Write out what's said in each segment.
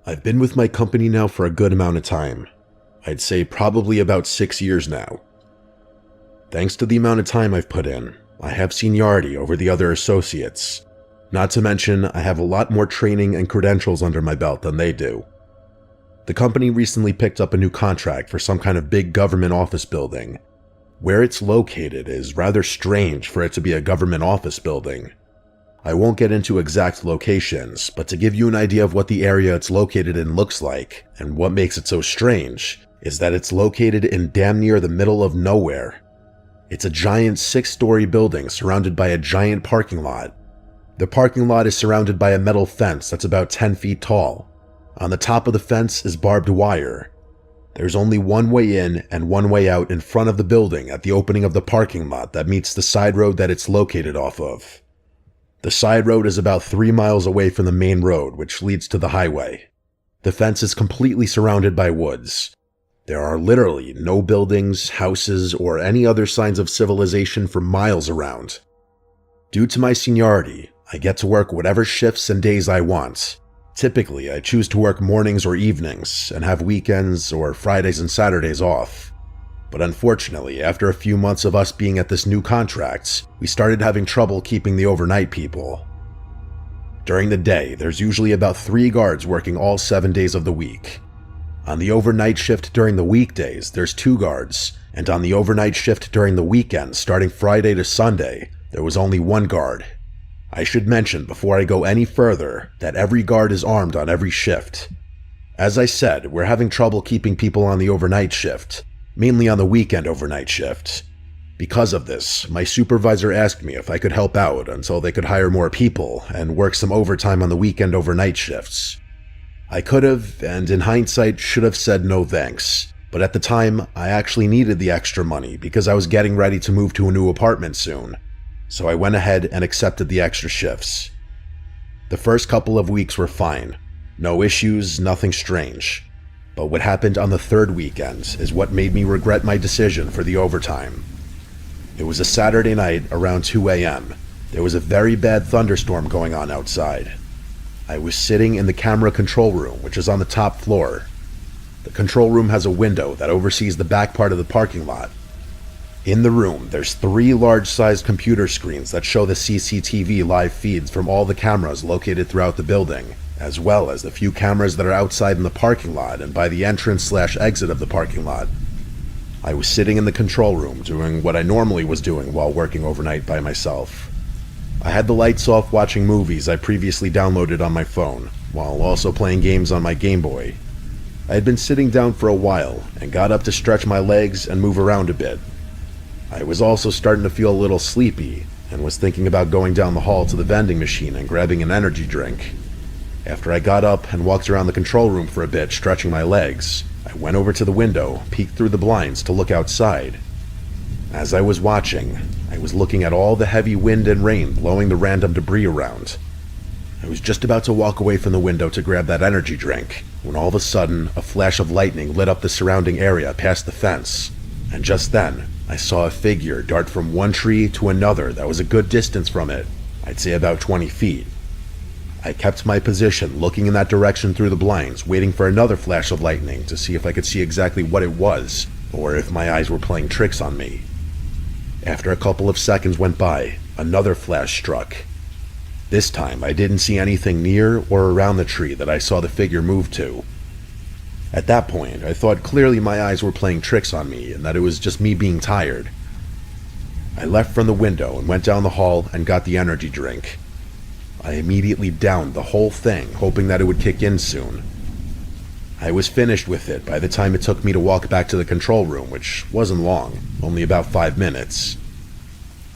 I've been with my company now for a good amount of time. I'd say probably about 6 years now. Thanks to the amount of time I've put in, I have seniority over the other associates. Not to mention, I have a lot more training and credentials under my belt than they do. The company recently picked up a new contract for some kind of big government office building. Where it's located is rather strange for it to be a government office building. I won't get into exact locations, but to give you an idea of what the area it's located in looks like, and what makes it so strange, is that it's located in damn near the middle of nowhere. It's a giant 6-story building surrounded by a giant parking lot. The parking lot is surrounded by a metal fence that's about 10 feet tall. On the top of the fence is barbed wire. There's only one way in and one way out in front of the building at the opening of the parking lot that meets the side road that it's located off of. The side road is about 3 miles away from the main road, which leads to the highway. The fence is completely surrounded by woods. There are literally no buildings, houses, or any other signs of civilization for miles around. Due to my seniority, I get to work whatever shifts and days I want. Typically, I choose to work mornings or evenings, and have weekends or Fridays and Saturdays off. But unfortunately, after a few months of us being at this new contract, we started having trouble keeping the overnight people. During the day, there's usually about 3 guards working all 7 days of the week. On the overnight shift during the weekdays, there's 2 guards, and on the overnight shift during the weekends, starting Friday to Sunday, there was only 1 guard. I should mention before I go any further that every guard is armed on every shift. As I said, we're having trouble keeping people on the overnight shift, mainly on the weekend overnight shift. Because of this, my supervisor asked me if I could help out until they could hire more people and work some overtime on the weekend overnight shifts. I could have, and in hindsight, should have said no thanks, but at the time, I actually needed the extra money because I was getting ready to move to a new apartment soon. So I went ahead and accepted the extra shifts. The first couple of weeks were fine. No issues, nothing strange. But what happened on the 3rd weekend is what made me regret my decision for the overtime. It was a Saturday night around 2 a.m. There was a very bad thunderstorm going on outside. I was sitting in the camera control room, which is on the top floor. The control room has a window that oversees the back part of the parking lot. In the room, there's 3 large-sized computer screens that show the CCTV live feeds from all the cameras located throughout the building, as well as the few cameras that are outside in the parking lot and by the entrance/exit of the parking lot. I was sitting in the control room doing what I normally was doing while working overnight by myself. I had the lights off watching movies I previously downloaded on my phone, while also playing games on my Game Boy. I had been sitting down for a while and got up to stretch my legs and move around a bit. I was also starting to feel a little sleepy and was thinking about going down the hall to the vending machine and grabbing an energy drink. After I got up and walked around the control room for a bit, stretching my legs, I went over to the window, peeked through the blinds to look outside. As I was watching, I was looking at all the heavy wind and rain blowing the random debris around. I was just about to walk away from the window to grab that energy drink, when all of a sudden, a flash of lightning lit up the surrounding area past the fence, and just then, I saw a figure dart from one tree to another that was a good distance from it, I'd say about 20 feet. I kept my position, looking in that direction through the blinds, waiting for another flash of lightning to see if I could see exactly what it was, or if my eyes were playing tricks on me. After a couple of seconds went by, another flash struck. This time, I didn't see anything near or around the tree that I saw the figure move to. At that point, I thought clearly my eyes were playing tricks on me and that it was just me being tired. I left from the window and went down the hall and got the energy drink. I immediately downed the whole thing, hoping that it would kick in soon. I was finished with it by the time it took me to walk back to the control room, which wasn't long, only about 5 minutes.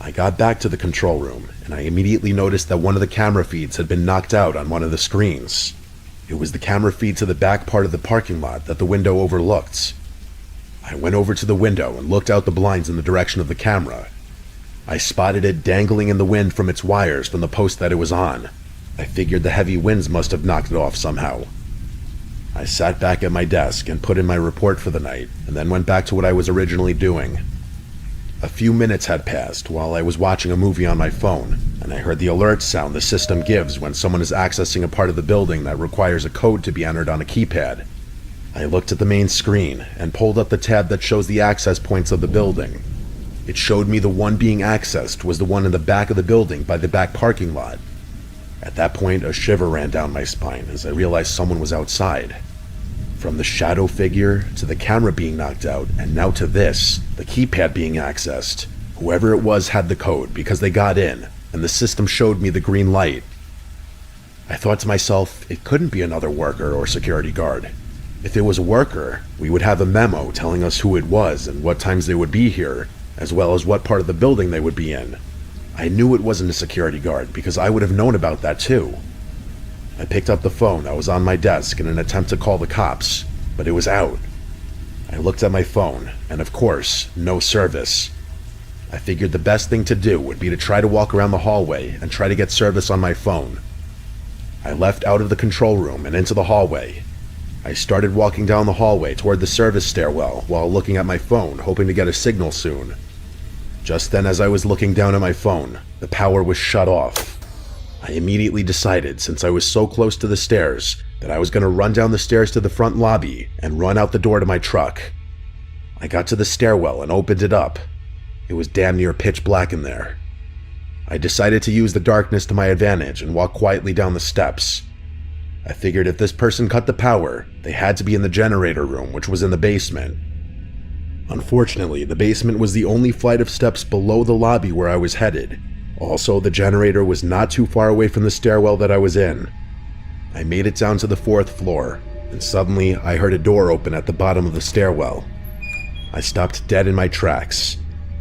I got back to the control room, and I immediately noticed that one of the camera feeds had been knocked out on one of the screens. It was the camera feed to the back part of the parking lot that the window overlooked. I went over to the window and looked out the blinds in the direction of the camera. I spotted it dangling in the wind from its wires from the post that it was on. I figured the heavy winds must have knocked it off somehow. I sat back at my desk and put in my report for the night, and then went back to what I was originally doing. A few minutes had passed while I was watching a movie on my phone, and I heard the alert sound the system gives when someone is accessing a part of the building that requires a code to be entered on a keypad. I looked at the main screen and pulled up the tab that shows the access points of the building. It showed me the one being accessed was the one in the back of the building by the back parking lot. At that point, a shiver ran down my spine as I realized someone was outside. From the shadow figure, to the camera being knocked out, and now to this, the keypad being accessed. Whoever it was had the code because they got in, and the system showed me the green light. I thought to myself, it couldn't be another worker or security guard. If it was a worker, we would have a memo telling us who it was and what times they would be here, as well as what part of the building they would be in. I knew it wasn't a security guard because I would have known about that too. I picked up the phone that was on my desk in an attempt to call the cops, but it was out. I looked at my phone, and of course, no service. I figured the best thing to do would be to try to walk around the hallway and try to get service on my phone. I left out of the control room and into the hallway. I started walking down the hallway toward the service stairwell while looking at my phone, hoping to get a signal soon. Just then, as I was looking down at my phone, the power was shut off. I immediately decided, since I was so close to the stairs, that I was going to run down the stairs to the front lobby and run out the door to my truck. I got to the stairwell and opened it up. It was damn near pitch black in there. I decided to use the darkness to my advantage and walk quietly down the steps. I figured if this person cut the power, they had to be in the generator room, which was in the basement. Unfortunately, the basement was the only flight of steps below the lobby where I was headed. Also, the generator was not too far away from the stairwell that I was in. I made it down to the 4th floor, and suddenly I heard a door open at the bottom of the stairwell. I stopped dead in my tracks.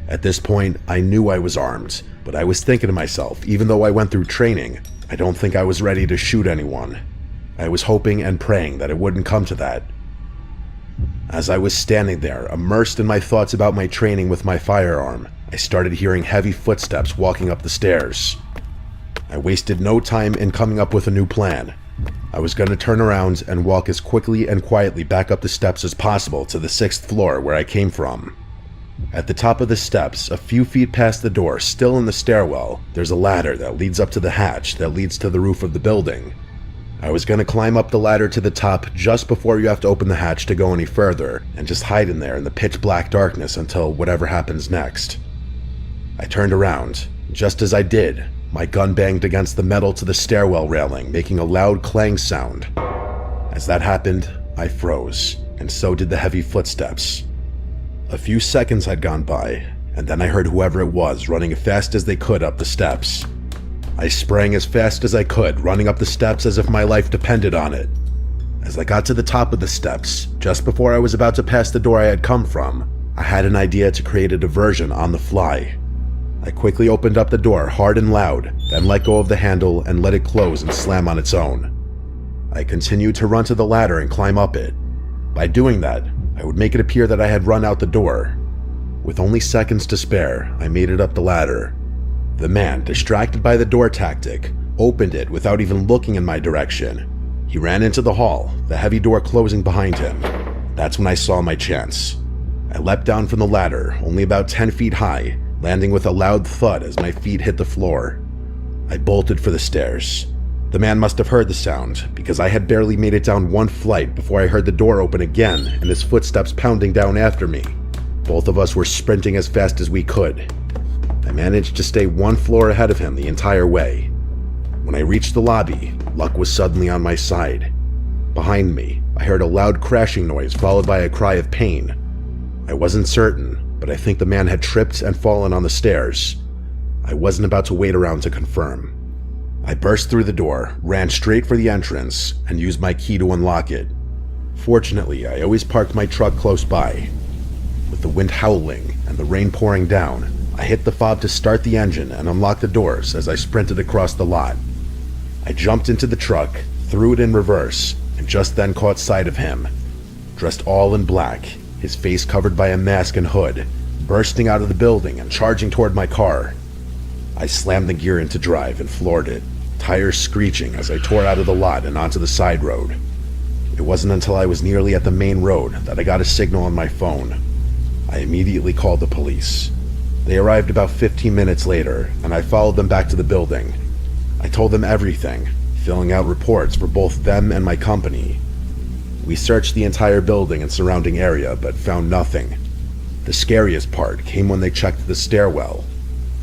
At this point, I knew I was armed, but I was thinking to myself, even though I went through training, I don't think I was ready to shoot anyone. I was hoping and praying that it wouldn't come to that. As I was standing there, immersed in my thoughts about my training with my firearm, I started hearing heavy footsteps walking up the stairs. I wasted no time in coming up with a new plan. I was going to turn around and walk as quickly and quietly back up the steps as possible to the 6th floor where I came from. At the top of the steps, a few feet past the door, still in the stairwell, there's a ladder that leads up to the hatch that leads to the roof of the building. I was going to climb up the ladder to the top just before you have to open the hatch to go any further, and just hide in there in the pitch black darkness until whatever happens next. I turned around. Just as I did, my gun banged against the metal to the stairwell railing, making a loud clang sound. As that happened, I froze, and so did the heavy footsteps. A few seconds had gone by, and then I heard whoever it was running as fast as they could up the steps. I sprang as fast as I could, running up the steps as if my life depended on it. As I got to the top of the steps, just before I was about to pass the door I had come from, I had an idea to create a diversion on the fly. I quickly opened up the door hard and loud, then let go of the handle and let it close and slam on its own. I continued to run to the ladder and climb up it. By doing that, I would make it appear that I had run out the door. With only seconds to spare, I made it up the ladder. The man, distracted by the door tactic, opened it without even looking in my direction. He ran into the hall, the heavy door closing behind him. That's when I saw my chance. I leapt down from the ladder, only about 10 feet high, landing with a loud thud as my feet hit the floor. I bolted for the stairs. The man must have heard the sound, because I had barely made it down one flight before I heard the door open again and his footsteps pounding down after me. Both of us were sprinting as fast as we could. I managed to stay one floor ahead of him the entire way. When I reached the lobby, luck was suddenly on my side. Behind me, I heard a loud crashing noise followed by a cry of pain. I wasn't certain, but I think the man had tripped and fallen on the stairs. I wasn't about to wait around to confirm. I burst through the door, ran straight for the entrance, and used my key to unlock it. Fortunately, I always parked my truck close by. With the wind howling and the rain pouring down, I hit the fob to start the engine and unlock the doors as I sprinted across the lot. I jumped into the truck, threw it in reverse, and just then caught sight of him. Dressed all in black, his face covered by a mask and hood, bursting out of the building and charging toward my car. I slammed the gear into drive and floored it, tires screeching as I tore out of the lot and onto the side road. It wasn't until I was nearly at the main road that I got a signal on my phone. I immediately called the police. They arrived about 15 minutes later, and I followed them back to the building. I told them everything, filling out reports for both them and my company. We searched the entire building and surrounding area, but found nothing. The scariest part came when they checked the stairwell.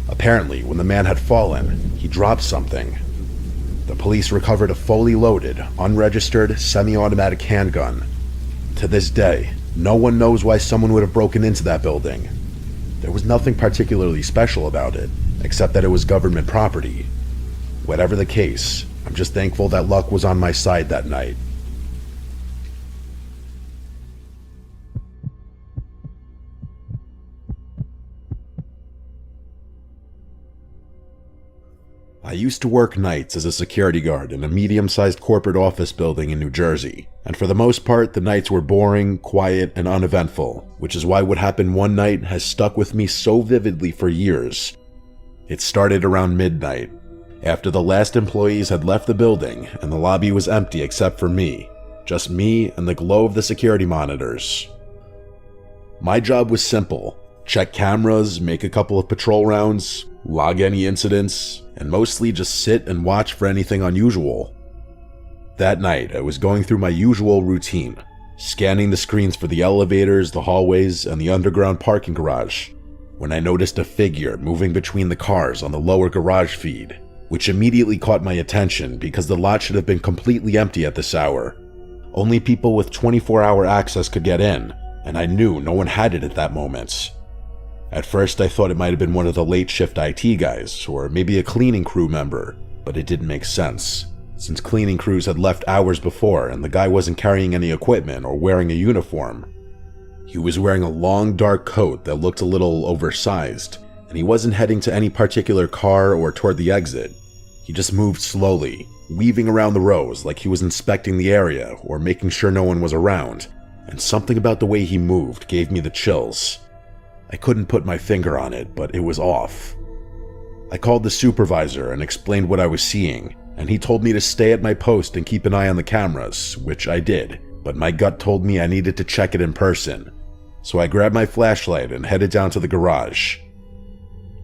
Apparently, when the man had fallen, he dropped something. The police recovered a fully loaded, unregistered, semi-automatic handgun. To this day, no one knows why someone would have broken into that building. There was nothing particularly special about it, except that it was government property. Whatever the case, I'm just thankful that luck was on my side that night. I used to work nights as a security guard in a medium-sized corporate office building in New Jersey, and for the most part, the nights were boring, quiet, and uneventful, which is why what happened one night has stuck with me so vividly for years. It started around midnight, after the last employees had left the building and the lobby was empty except for me, just me and the glow of the security monitors. My job was simple: check cameras, make a couple of patrol rounds, log any incidents, and mostly just sit and watch for anything unusual. That night, I was going through my usual routine, scanning the screens for the elevators, the hallways, and the underground parking garage, when I noticed a figure moving between the cars on the lower garage feed, which immediately caught my attention because the lot should have been completely empty at this hour. Only people with 24-hour access could get in, and I knew no one had it at that moment. At first, I thought it might have been one of the late shift IT guys, or maybe a cleaning crew member, but it didn't make sense, since cleaning crews had left hours before and the guy wasn't carrying any equipment or wearing a uniform. He was wearing a long, dark coat that looked a little oversized, and he wasn't heading to any particular car or toward the exit. He just moved slowly, weaving around the rows like he was inspecting the area or making sure no one was around, and something about the way he moved gave me the chills. I couldn't put my finger on it, but it was off. I called the supervisor and explained what I was seeing, and he told me to stay at my post and keep an eye on the cameras, which I did, but my gut told me I needed to check it in person. So I grabbed my flashlight and headed down to the garage.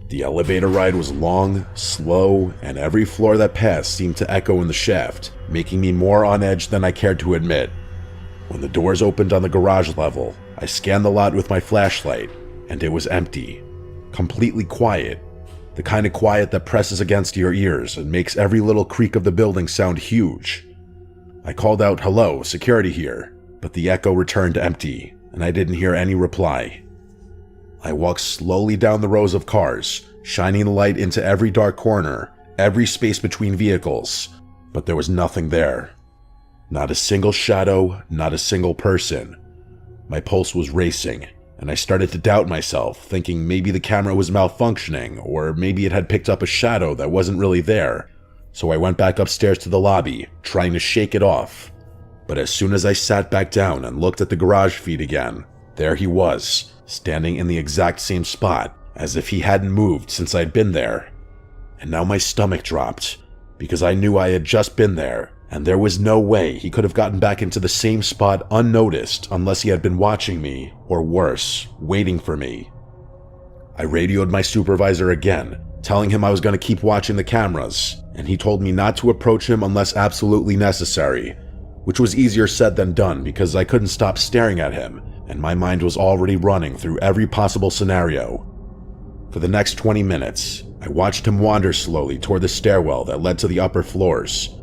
The elevator ride was long, slow, and every floor that passed seemed to echo in the shaft, making me more on edge than I cared to admit. When the doors opened on the garage level, I scanned the lot with my flashlight, and it was empty. Completely quiet. The kind of quiet that presses against your ears and makes every little creak of the building sound huge. I called out, "Hello, security here," but the echo returned empty, and I didn't hear any reply. I walked slowly down the rows of cars, shining the light into every dark corner, every space between vehicles, but there was nothing there. Not a single shadow, not a single person. My pulse was racing, and I started to doubt myself, thinking maybe the camera was malfunctioning, or maybe it had picked up a shadow that wasn't really there. So I went back upstairs to the lobby, trying to shake it off. But as soon as I sat back down and looked at the garage feed again, there he was, standing in the exact same spot, as if he hadn't moved since I'd been there. And now my stomach dropped, because I knew I had just been there, and there was no way he could have gotten back into the same spot unnoticed unless he had been watching me, or worse, waiting for me. I radioed my supervisor again, telling him I was going to keep watching the cameras, and he told me not to approach him unless absolutely necessary, which was easier said than done because I couldn't stop staring at him, and my mind was already running through every possible scenario. For the next 20 minutes, I watched him wander slowly toward the stairwell that led to the upper floors.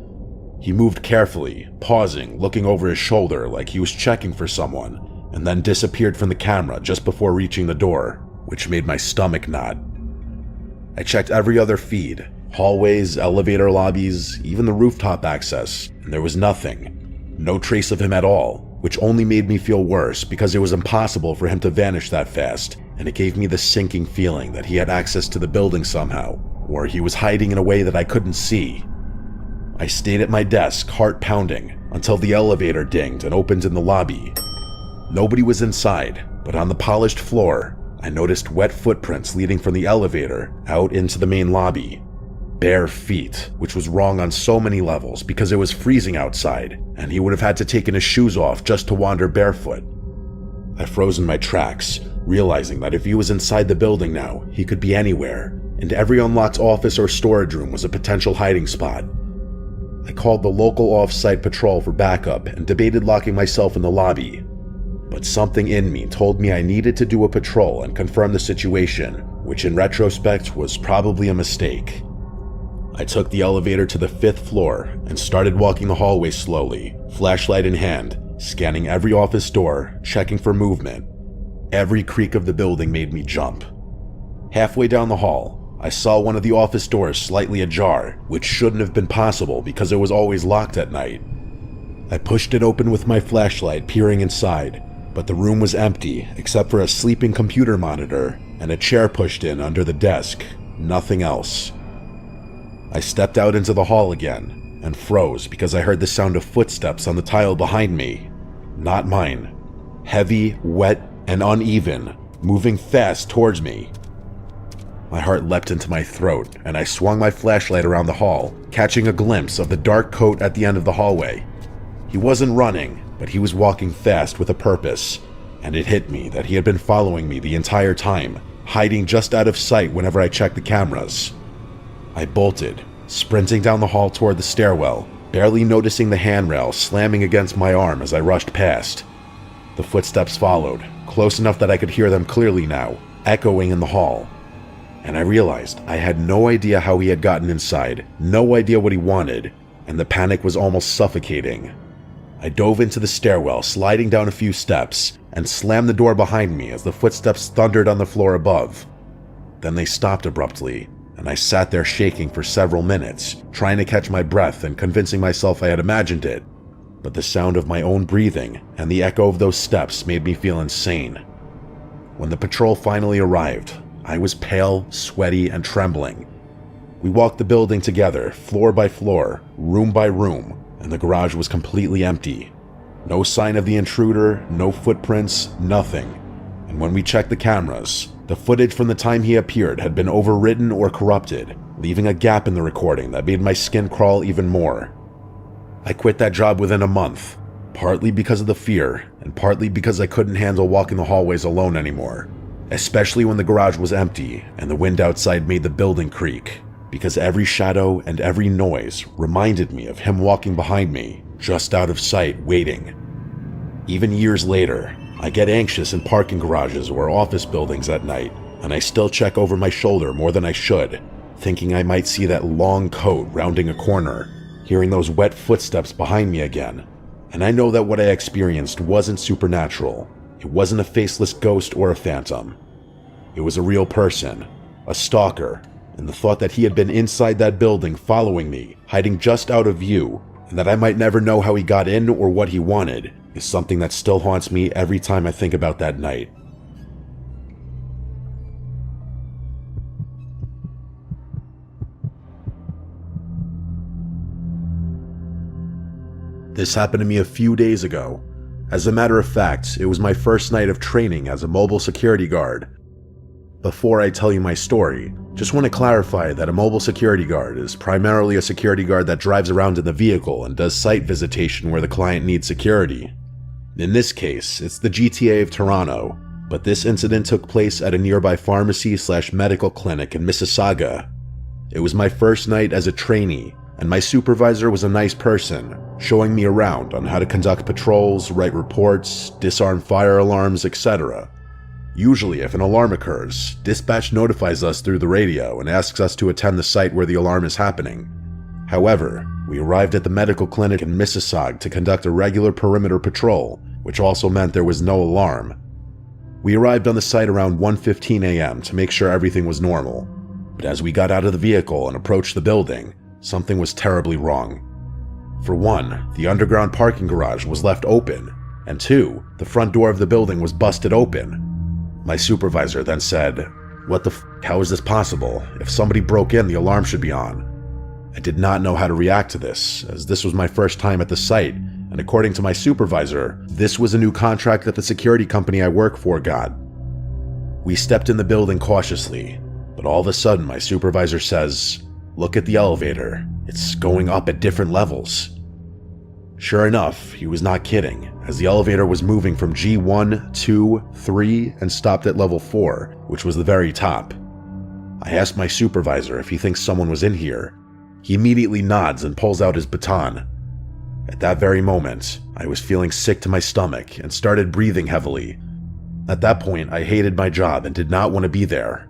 He moved carefully, pausing, looking over his shoulder like he was checking for someone, and then disappeared from the camera just before reaching the door, which made my stomach knot. I checked every other feed, hallways, elevator lobbies, even the rooftop access, and there was nothing. No trace of him at all, which only made me feel worse because it was impossible for him to vanish that fast, and it gave me the sinking feeling that he had access to the building somehow, or he was hiding in a way that I couldn't see. I stayed at my desk, heart pounding, until the elevator dinged and opened in the lobby. Nobody was inside, but on the polished floor, I noticed wet footprints leading from the elevator out into the main lobby. Bare feet, which was wrong on so many levels because it was freezing outside, and he would have had to take his shoes off just to wander barefoot. I froze in my tracks, realizing that if he was inside the building now, he could be anywhere, and every unlocked office or storage room was a potential hiding spot. I called the local off-site patrol for backup and debated locking myself in the lobby, but something in me told me I needed to do a patrol and confirm the situation, which in retrospect was probably a mistake. I took the elevator to the 5th floor and started walking the hallway slowly, flashlight in hand, scanning every office door, checking for movement. Every creak of the building made me jump. Halfway down the hall, I saw one of the office doors slightly ajar, which shouldn't have been possible because it was always locked at night. I pushed it open with my flashlight, peering inside, but the room was empty except for a sleeping computer monitor and a chair pushed in under the desk. Nothing else. I stepped out into the hall again and froze because I heard the sound of footsteps on the tile behind me. Not mine. Heavy, wet, and uneven, moving fast towards me. My heart leapt into my throat, and I swung my flashlight around the hall, catching a glimpse of the dark coat at the end of the hallway. He wasn't running, but he was walking fast with a purpose, and it hit me that he had been following me the entire time, hiding just out of sight whenever I checked the cameras. I bolted, sprinting down the hall toward the stairwell, barely noticing the handrail slamming against my arm as I rushed past. The footsteps followed, close enough that I could hear them clearly now, echoing in the hall. And I realized I had no idea how he had gotten inside, no idea what he wanted, and the panic was almost suffocating. I dove into the stairwell, sliding down a few steps, and slammed the door behind me as the footsteps thundered on the floor above. Then they stopped abruptly, and I sat there shaking for several minutes, trying to catch my breath and convincing myself I had imagined it. But the sound of my own breathing and the echo of those steps made me feel insane. When the patrol finally arrived, I was pale, sweaty, and trembling. We walked the building together, floor by floor, room by room, and the garage was completely empty. No sign of the intruder, no footprints, nothing. And when we checked the cameras, the footage from the time he appeared had been overwritten or corrupted, leaving a gap in the recording that made my skin crawl even more. I quit that job within a month, partly because of the fear, and partly because I couldn't handle walking the hallways alone anymore, especially when the garage was empty and the wind outside made the building creak, because every shadow and every noise reminded me of him walking behind me, just out of sight, waiting. Even years later, I get anxious in parking garages or office buildings at night, and I still check over my shoulder more than I should, thinking I might see that long coat rounding a corner, hearing those wet footsteps behind me again. And I know that what I experienced wasn't supernatural. It wasn't a faceless ghost or a phantom. It was a real person, a stalker, and the thought that he had been inside that building following me, hiding just out of view, and that I might never know how he got in or what he wanted, is something that still haunts me every time I think about that night. This happened to me a few days ago. As a matter of fact, it was my first night of training as a mobile security guard. Before I tell you my story, just want to clarify that a mobile security guard is primarily a security guard that drives around in the vehicle and does site visitation where the client needs security. In this case, it's the GTA of Toronto, but this incident took place at a nearby pharmacy/medical clinic in Mississauga. It was my first night as a trainee, and my supervisor was a nice person, showing me around on how to conduct patrols, write reports, disarm fire alarms, etc. Usually, if an alarm occurs, dispatch notifies us through the radio and asks us to attend the site where the alarm is happening. However, we arrived at the medical clinic in Mississauga to conduct a regular perimeter patrol, which also meant there was no alarm. We arrived on the site around 1:15 a.m. to make sure everything was normal, but as we got out of the vehicle and approached the building, something was terribly wrong. For one, the underground parking garage was left open, and two, the front door of the building was busted open. My supervisor then said, "What the f***, how is this possible? If somebody broke in, the alarm should be on." I did not know how to react to this, as this was my first time at the site, and according to my supervisor, this was a new contract that the security company I work for got. We stepped in the building cautiously, but all of a sudden my supervisor says, "Look at the elevator. It's going up at different levels." Sure enough, he was not kidding, as the elevator was moving from G1, 2, 3, and stopped at level 4, which was the very top. I asked my supervisor if he thinks someone was in here. He immediately nods and pulls out his baton. At that very moment, I was feeling sick to my stomach and started breathing heavily. At that point, I hated my job and did not want to be there.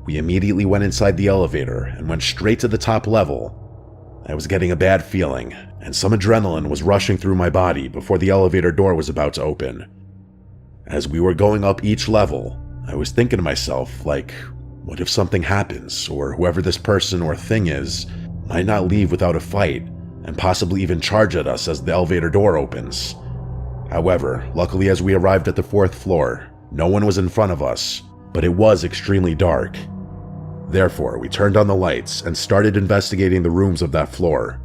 We immediately went inside the elevator and went straight to the top level. I was getting a bad feeling, and some adrenaline was rushing through my body before the elevator door was about to open. As we were going up each level, I was thinking to myself, like, what if something happens, or whoever this person or thing is might not leave without a fight, and possibly even charge at us as the elevator door opens. However, luckily as we arrived at the 4th floor, no one was in front of us, but it was extremely dark. Therefore, we turned on the lights and started investigating the rooms of that floor.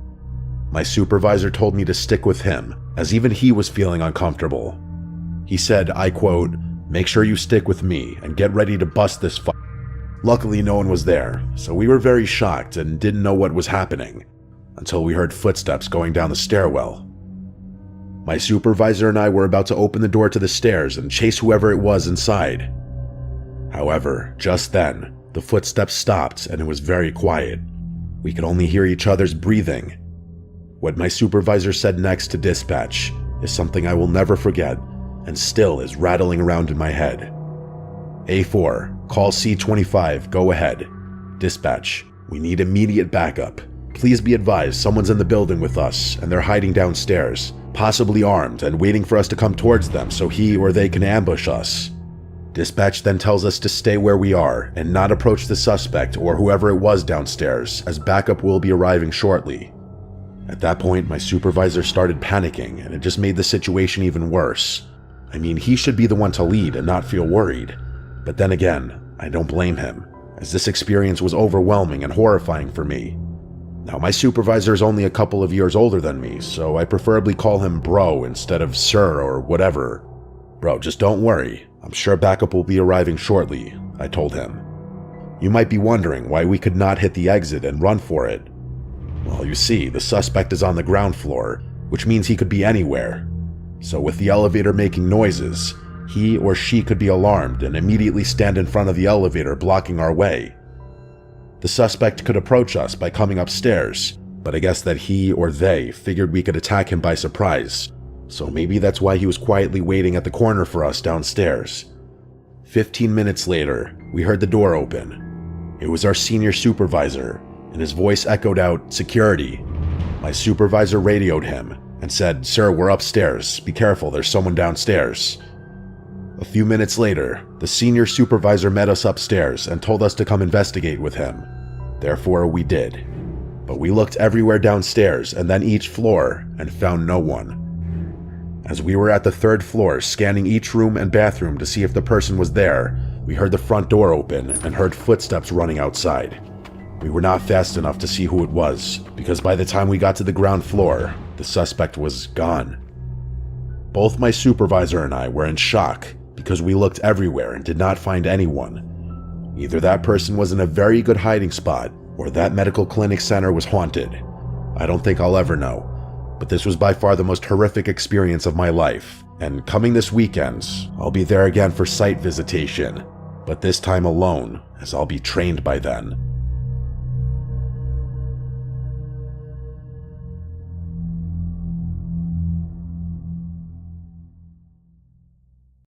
My supervisor told me to stick with him, as even he was feeling uncomfortable. He said, I quote, "Make sure you stick with me and get ready to bust this f." Luckily, no one was there, so we were very shocked and didn't know what was happening, until we heard footsteps going down the stairwell. My supervisor and I were about to open the door to the stairs and chase whoever it was inside. However, just then, the footsteps stopped and it was very quiet. We could only hear each other's breathing. What my supervisor said next to dispatch is something I will never forget and still is rattling around in my head. A4, call C25, go ahead. Dispatch, we need immediate backup. Please be advised someone's in the building with us and they're hiding downstairs, possibly armed and waiting for us to come towards them so he or they can ambush us. Dispatch then tells us to stay where we are and not approach the suspect or whoever it was downstairs, as backup will be arriving shortly. At that point, my supervisor started panicking and it just made the situation even worse. I mean, he should be the one to lead and not feel worried. But then again, I don't blame him, as this experience was overwhelming and horrifying for me. Now, my supervisor is only a couple of years older than me, so I preferably call him bro instead of sir or whatever. Bro, just don't worry. I'm sure backup will be arriving shortly, I told him. You might be wondering why we could not hit the exit and run for it. Well, you see, the suspect is on the ground floor, which means he could be anywhere. So with the elevator making noises, he or she could be alarmed and immediately stand in front of the elevator blocking our way. The suspect could approach us by coming upstairs, but I guess that he or they figured we could attack him by surprise. So maybe that's why he was quietly waiting at the corner for us downstairs. 15 minutes later, we heard the door open. It was our senior supervisor, and his voice echoed out, "Security." My supervisor radioed him and said, "Sir, we're upstairs. Be careful, there's someone downstairs." A few minutes later, the senior supervisor met us upstairs and told us to come investigate with him. Therefore, we did. But we looked everywhere downstairs and then each floor and found no one. As we were at the 3rd floor scanning each room and bathroom to see if the person was there, we heard the front door open and heard footsteps running outside. We were not fast enough to see who it was, because by the time we got to the ground floor, the suspect was gone. Both my supervisor and I were in shock because we looked everywhere and did not find anyone. Either that person was in a very good hiding spot, or that medical clinic center was haunted. I don't think I'll ever know. But this was by far the most horrific experience of my life, and coming this weekend, I'll be there again for site visitation, but this time alone, as I'll be trained by then.